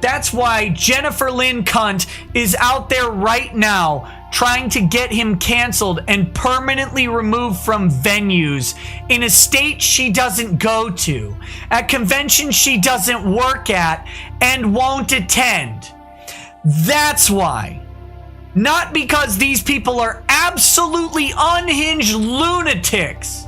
That's why Jennifer Lynn Cunt is out there right now trying to get him canceled and permanently removed from venues in a state she doesn't go to, at conventions she doesn't work at and won't attend. That's why. Not because these people are absolutely unhinged lunatics.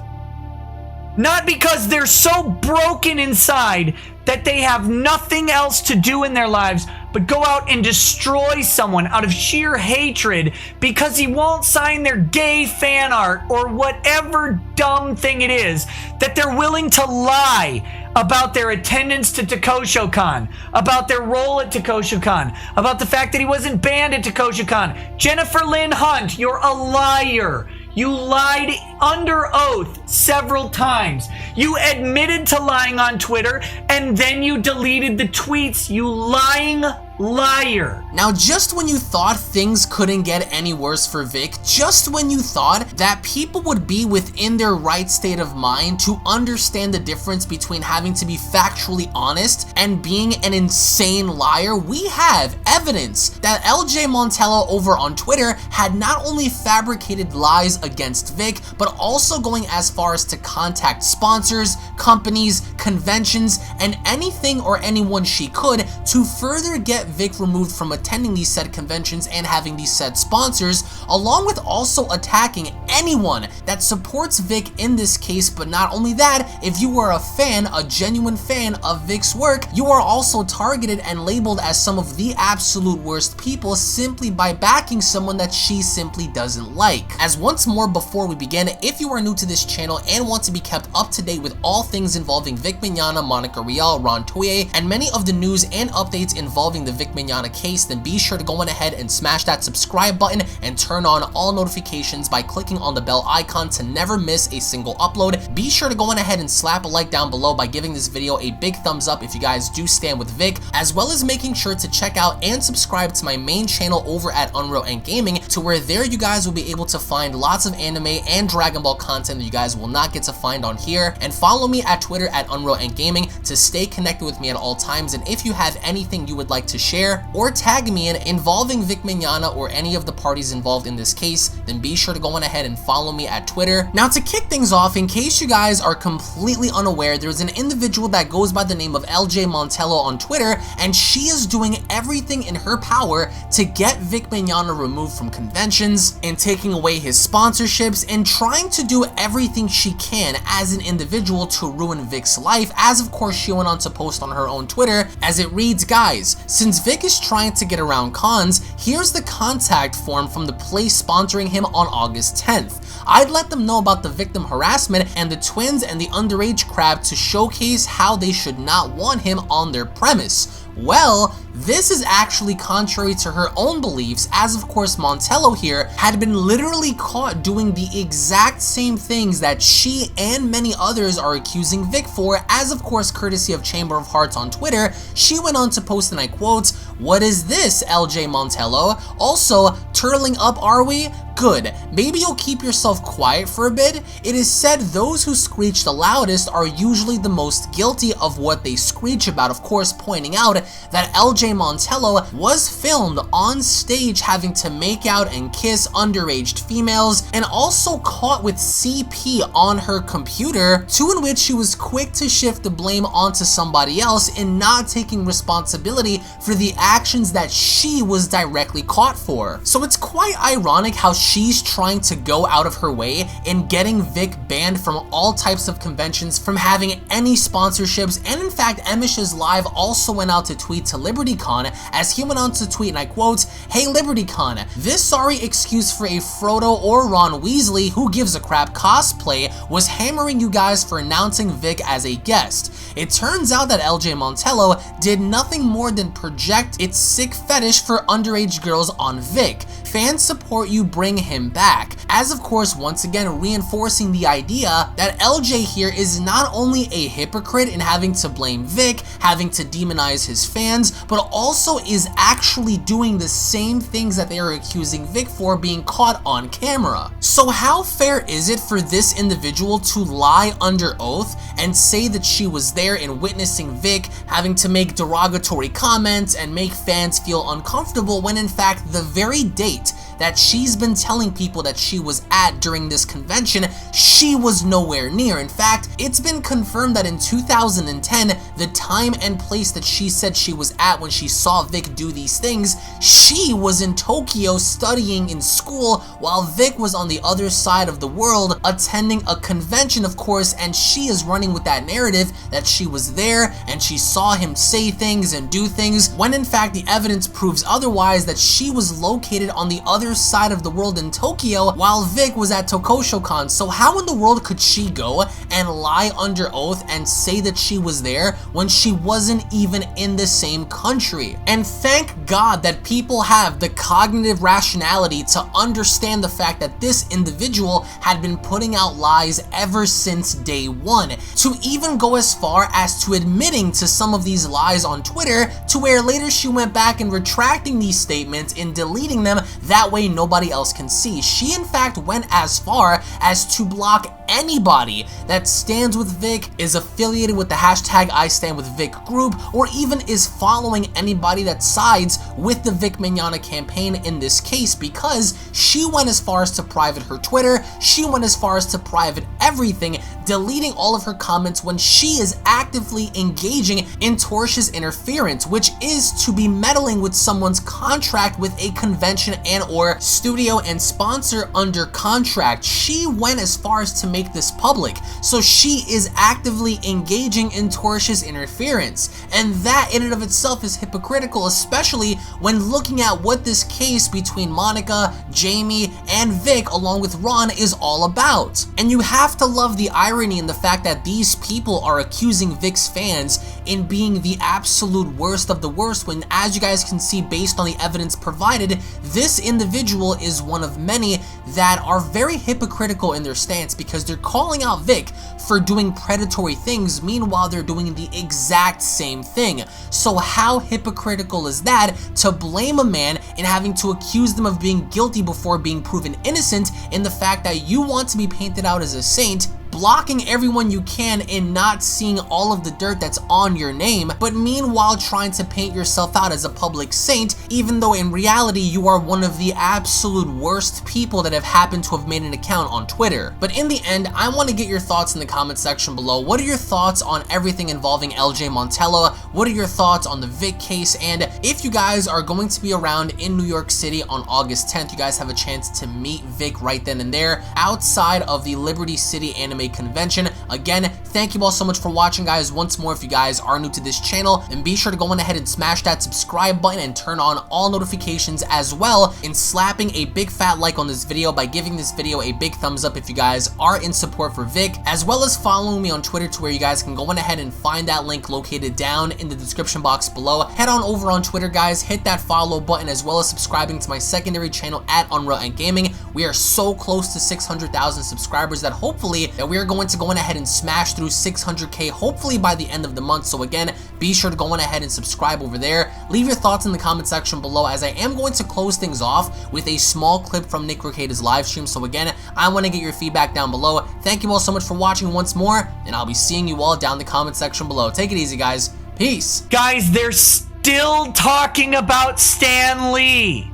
Not because they're so broken inside that they have nothing else to do in their lives but go out and destroy someone out of sheer hatred because he won't sign their gay fan art or whatever dumb thing it is, that they're willing to lie about their attendance to TekoshoCon, about their role at TekoshoCon, about the fact that he wasn't banned at TekoshoCon. Jennifer Lynn Hunt, you're a liar. You lied under oath several times. You admitted to lying on Twitter, and then you deleted the tweets, you lying liar. Now, just when you thought things couldn't get any worse for Vic, just when you thought that people would be within their right state of mind to understand the difference between having to be factually honest and being an insane liar, we have evidence that LJ Montello over on Twitter had not only fabricated lies against Vic, but also going as far as to contact sponsors, companies, conventions, and anything or anyone she could to further get Vic removed from attending these said conventions and having these said sponsors, along with also attacking anyone that supports Vic in this case. But not only that, if you are a fan, a genuine fan of Vic's work, you are also targeted and labeled as some of the absolute worst people simply by backing someone that she simply doesn't like. As once more before we begin, if you are new to this channel and want to be kept up to date with all things involving Vic Mignogna, Monica Rial, Ron Toye, and many of the news and updates involving the Vic Mignogna case, then be sure to go on ahead and smash that subscribe button and turn on all notifications by clicking on the bell icon to never miss a single upload. Be sure to go on ahead and slap a like down below by giving this video a big thumbs up if you guys do stand with Vic, as well as making sure to check out and subscribe to my main channel over at Unreal and Gaming, to where there you guys will be able to find lots of anime and Dragon Ball content that you guys will not get to find on here. And follow me at Twitter at Unreal and Gaming to stay connected with me at all times. And if you have anything you would like to share or tag me in involving Vic Mignogna or any of the parties involved in this case, then be sure to go on ahead and follow me at Twitter. Now, to kick things off, in case you guys are completely unaware, there's an individual that goes by the name of LJ Montello on Twitter, and she is doing everything in her power to get Vic Mignogna removed from conventions and taking away his sponsorships and trying to do everything she can as an individual to ruin Vic's life, as of course she went on to post on her own Twitter, as it reads, "Guys, since Vic is trying to get around cons, here's the contact form from the place sponsoring him on August 10th. I'd let them know about the victim harassment and the twins and the underage crab to showcase how they should not want him on their premise." Well, this is actually contrary to her own beliefs, as of course Montello here had been literally caught doing the exact same things that she and many others are accusing Vic for, as of course courtesy of Chamber of Hearts on Twitter. She went on to post, and I quote, "What is this, LJ Montello? Also, turtling up are we? Good. Maybe you'll keep yourself quiet for a bit. It is said those who screech the loudest are usually the most guilty of what they screech about," of course pointing out that LJ Montello was filmed on stage having to make out and kiss underage females, and also caught with CP on her computer, to in which she was quick to shift the blame onto somebody else and not taking responsibility for the actions that she was directly caught for. So it's quite ironic how she's trying to go out of her way in getting Vic banned from all types of conventions, from having any sponsorships. And in fact, Emish's Live also went out to tweet to LibertyCon, as he went on to tweet, and I quote, "Hey LibertyCon, this sorry excuse for a Frodo or Ron Weasley, who gives a crap cosplay, was hammering you guys for announcing Vic as a guest. It turns out that LJ Montello did nothing more than project its sick fetish for underage girls on Vic. Fans support you, bring him back, as of course once again reinforcing the idea that LJ here is not only a hypocrite in having to blame Vic, having to demonize his fans, but also is actually doing the same things that they are accusing Vic for being caught on camera. So how fair is it for this individual to lie under oath and say that she was there and witnessing Vic having to make derogatory comments and make fans feel uncomfortable when in fact the very date that she's been telling people that she was at during this convention, she was nowhere near. In fact, it's been confirmed that in 2010, the time and place that she said she was at when she saw Vic do these things, she was in Tokyo studying in school while Vic was on the other side of the world attending a convention, of course, and she is running with that narrative that she was there and she saw him say things and do things, when in fact the evidence proves otherwise, that she was located on the other side of the world in Tokyo while Vic was at TokoshoCon. So how in the world could she go and lie under oath and say that she was there when she wasn't even in the same country? And thank God that people have the cognitive rationality to understand the fact that this individual had been putting out lies ever since day one, to even go as far as to admitting to some of these lies on Twitter, to where later she went back and retracting these statements and deleting them, that way nobody else can see. She in fact went as far as to block anybody that stands with Vic, is affiliated with the hashtag #IStandWithVic group, or even is following anybody that sides with the Vic Mignogna campaign in this case, because she went as far as to private her Twitter, she went as far as to private everything, deleting all of her comments when she is actively engaging in tortious interference, which is to be meddling with someone's contract with a convention and or studio and sponsor under contract. She went as far as to make this public, so she is actively engaging in tortious interference, and that in and of itself is hypocritical, especially when looking at what this case between Monica, Jamie, and Vic along with Ron is all about. And you have to love the irony in the fact that these people are accusing Vic's fans in being the absolute worst of the worst, when, as you guys can see based on the evidence provided, this individual is one of many that are very hypocritical in their stance, because they're calling out Vic for doing predatory things, meanwhile they're doing the exact same thing. So how hypocritical is that to blame a man in having to accuse them of being guilty before being proven innocent, in the fact that you want to be painted out as a saint, blocking everyone you can and not seeing all of the dirt that's on your name, but meanwhile trying to paint yourself out as a public saint, even though in reality you are one of the absolute worst people that have happened to have made an account on Twitter. But in the end, I want to get your thoughts in the comment section below. What are your thoughts on everything involving LJ Montella? What are your thoughts on the Vic case? And if you guys are going to be around in New York City on August 10th, you guys have a chance to meet Vic right then and there outside of the Liberty City Anime Convention. Again, thank you all so much for watching, guys. Once more, if you guys are new to this channel, then be sure to go on ahead and smash that subscribe button and turn on all notifications, as well in slapping a big fat like on this video by giving this video a big thumbs up if you guys are in support for Vic, as well as following me on Twitter, to where you guys can go on ahead and find that link located down in the description box below. Head on over on Twitter, guys, hit that follow button, as well as subscribing to my secondary channel at UnrealNetwork. We are so close to 600,000 subscribers that hopefully that we are going to go on ahead and smash through 600k hopefully by the end of the month. So again, be sure to go on ahead and subscribe over there. Leave your thoughts in the comment section below, as I am going to close things off with a small clip from Nick Recade's live stream. So again, I want to get your feedback down below. Thank you all so much for watching once more, and I'll be seeing you all down in the comment section below. Take it easy, guys. Peace. Guys, they're still talking about Stan Lee.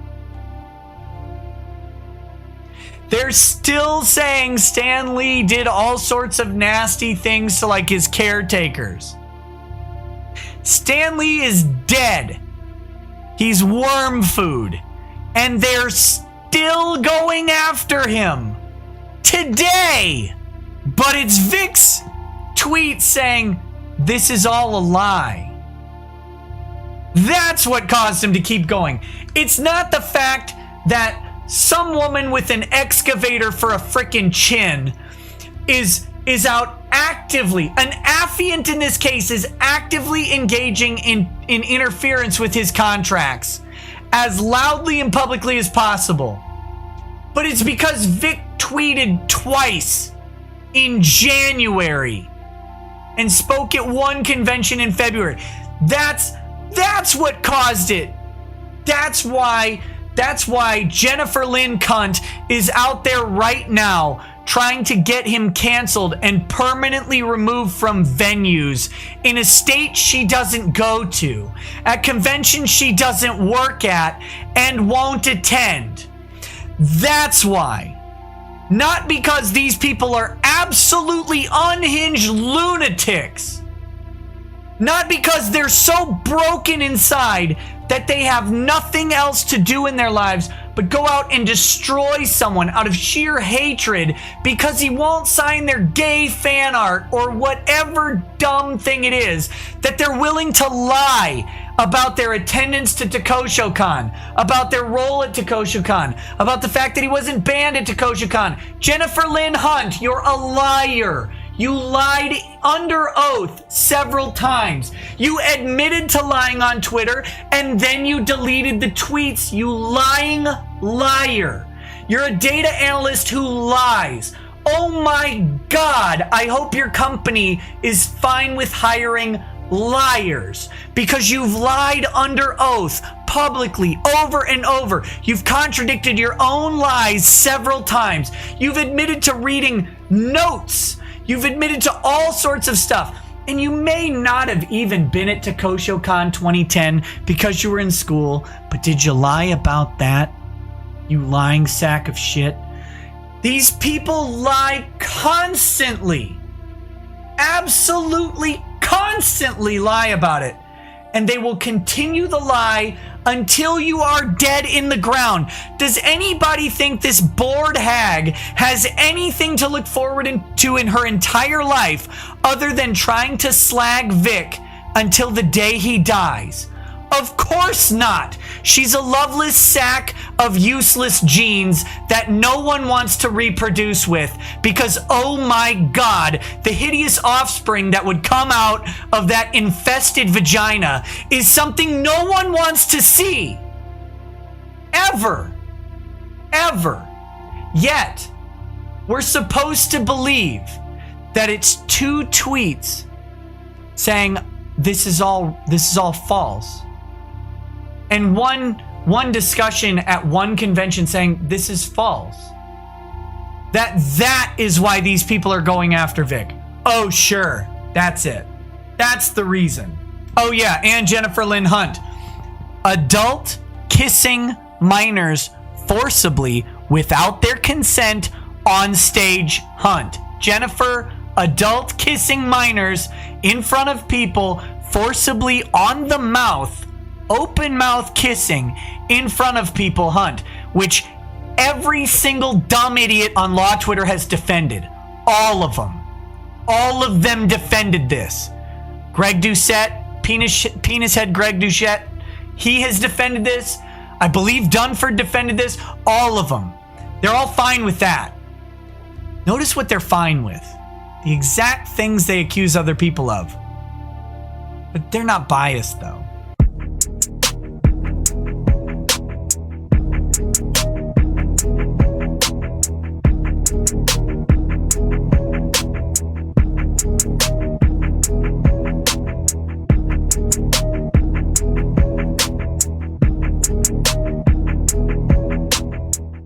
They're still saying Stan Lee did all sorts of nasty things to like his caretakers. Stan Lee is dead. He's worm food. And they're still going after him today. But it's Vic's tweet saying this is all a lie. That's what caused him to keep going. It's not the fact that some woman with an excavator for a frickin' chin is out actively, an affiant in this case is actively engaging in interference with his contracts as loudly and publicly as possible. but it's because Vic tweeted twice in January and spoke at one convention in February. That's what caused it. That's why Jennifer Lynn Cunt is out there right now trying to get him canceled and permanently removed from venues in a state she doesn't go to, at conventions she doesn't work at and won't attend. That's why. Not because these people are absolutely unhinged lunatics. Not because they're so broken inside that they have nothing else to do in their lives but go out and destroy someone out of sheer hatred because he won't sign their gay fan art or whatever dumb thing it is, that they're willing to lie about their attendance to TekoshoCon, about their role at TekoshoCon, about the fact that he wasn't banned at TekoshoCon. Jennifer Lynn Hunt, you're a liar. You lied under oath several times. You admitted to lying on Twitter, and then you deleted the tweets, you lying liar. You're a data analyst who lies. Oh my God, I hope your company is fine with hiring liars, because you've lied under oath publicly over and over. You've contradicted your own lies several times. You've admitted to reading notes. You've admitted to all sorts of stuff. And you may not have even been at TekoshoCon 2010 because you were in school, but did you lie about that? You lying sack of shit. These people lie constantly. Absolutely constantly lie about it. And they will continue the lie until you are dead in the ground. Does anybody think this bored hag has anything to look forward to in her entire life other than trying to slag Vic until the day he dies? Of course not. She's a loveless sack of useless genes that no one wants to reproduce with because, oh my God, the hideous offspring that would come out of that infested vagina is something no one wants to see. Ever. Ever. Yet, we're supposed to believe that it's 2 tweets saying this is all false. And one discussion at one convention saying this is false. That is why these people are going after Vic. Oh, sure. That's it. That's the reason. Oh, yeah. And Jennifer Lynn Hunt. Adult kissing minors forcibly without their consent on stage Hunt. Jennifer, adult kissing minors in front of people forcibly on the mouth, open mouth kissing in front of people Hunt, which every single dumb idiot on Law Twitter has defended. All of them. All of them defended this. Greg Doucette, penis head Greg Doucette, he has defended this. I believe Dunford defended this. All of them. They're all fine with that. Notice what they're fine with. The exact things they accuse other people of. But they're not biased, though.